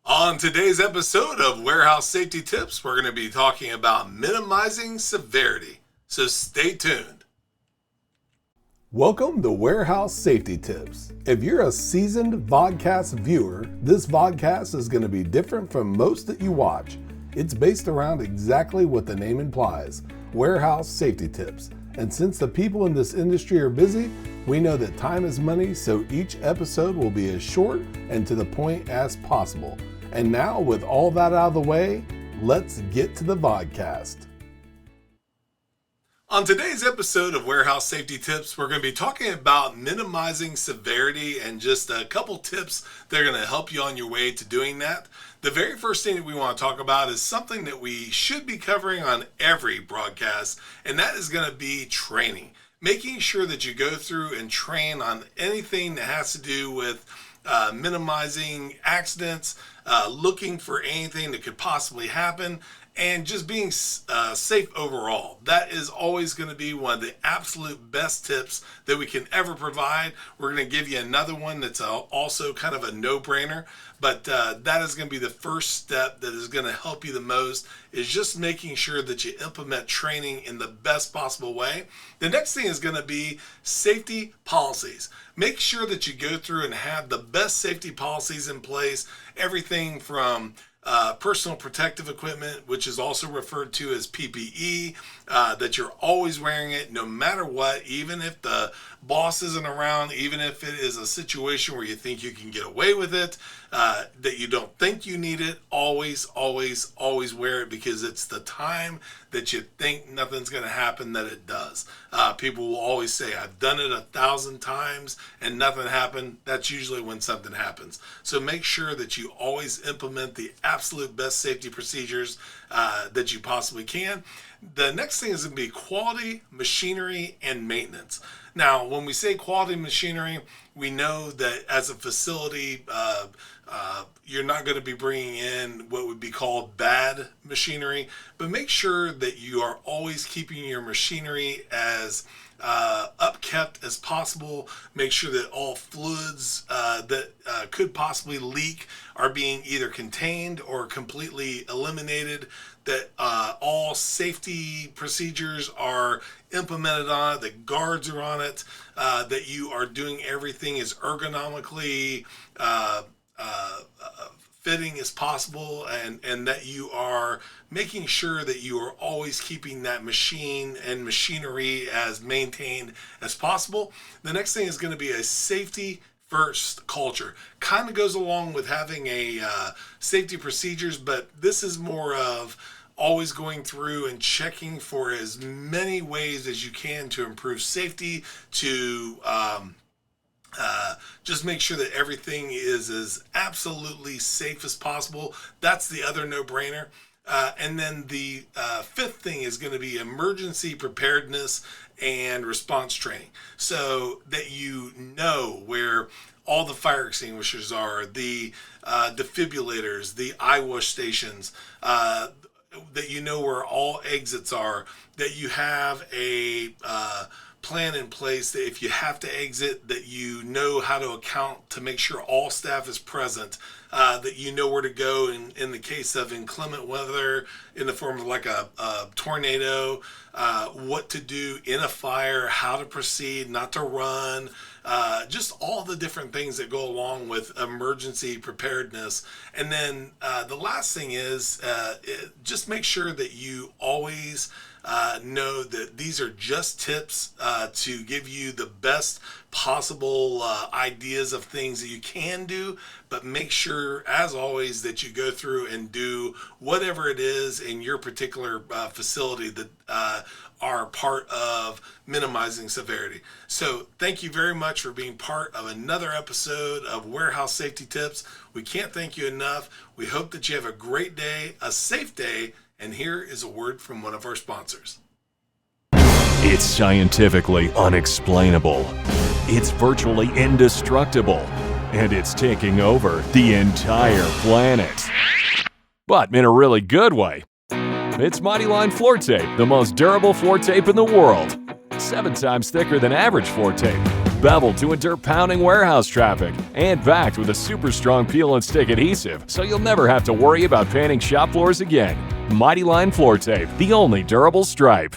On today's episode of Warehouse Safety Tips, we're going to be talking about minimizing severity. So stay tuned. Welcome to Warehouse Safety Tips. If you're a seasoned vodcast viewer, this vodcast is going to be different from most that you watch. It's based around exactly what the name implies, warehouse safety tips. And since the people in this industry are busy, we know that time is money, so each episode will be as short and to the point as possible. And now, with all that out of the way, let's get to the vodcast. On today's episode of Warehouse Safety Tips, we're going to be talking about minimizing severity and just a couple tips that are going to help you on your way to doing that. The very first thing that we want to talk about is something that we should be covering on every broadcast, and that is going to be training. Making sure that you go through and train on anything that has to do with minimizing accidents, looking for anything that could possibly happen, and just being safe overall. That is always going to be one of the absolute best tips that we can ever provide. We're going to give you another one that's also kind of a no-brainer, but that is going to be the first step that is going to help you the most, is just making sure that you implement training in the best possible way. The next thing is going to be safety policies. Make sure that you go through and have the best safety policies in place, everything from personal protective equipment, which is also referred to as PPE, that you're always wearing it no matter what, even if the boss isn't around, even if it is a situation where you think you can get away with it, that you don't think you need it, always wear it, because it's the time that you think nothing's going to happen that it does. People will always say, I've done it 1,000 times and nothing happened. That's usually when something happens. So make sure that you always implement the absolute best safety procedures that you possibly can. The next thing is going to be quality machinery and maintenance. Now, when we say quality machinery, we know that as a facility, you're not going to be bringing in what would be called bad machinery, but make sure that you are always keeping your machinery as upkept as possible. Make sure that all fluids that could possibly leak are being either contained or completely eliminated, that all safety procedures are implemented on it, that guards are on it, that you are doing everything as ergonomically fitting as possible, and that you are making sure that you are always keeping that machine and machinery as maintained as possible. The next thing is going to be a safety first culture. Kind of goes along with having a safety procedures, but this is more of always going through and checking for as many ways as you can to improve safety, to just make sure that everything is as absolutely safe as possible. That's the other no-brainer. And then the fifth thing is going to be emergency preparedness and response training, so that you know where all the fire extinguishers are, the defibrillators, the eye wash stations, that you know where all exits are, that you have a plan in place that if you have to exit, that you know how to account to make sure all staff is present, that you know where to go in the case of inclement weather in the form of like a tornado, what to do in a fire, how to proceed, not to run, just all the different things that go along with emergency preparedness. And then the last thing is just make sure that you always know that these are just tips to give you the best possible ideas of things that you can do, but make sure, as always, that you go through and do whatever it is in your particular facility that are part of minimizing severity. So thank you very much for being part of another episode of Warehouse Safety Tips. We can't thank you enough. We hope that you have a great day, a safe day, and here is a word from one of our sponsors. It's scientifically unexplainable. It's virtually indestructible. And it's taking over the entire planet. But in a really good way. It's Mighty Line Floor Tape, the most durable floor tape in the world. 7 times thicker than average floor tape. beveled to endure pounding warehouse traffic, and backed with a super strong peel and stick adhesive, so you'll never have to worry about painting shop floors again. Mighty Line Floor Tape, the only durable stripe.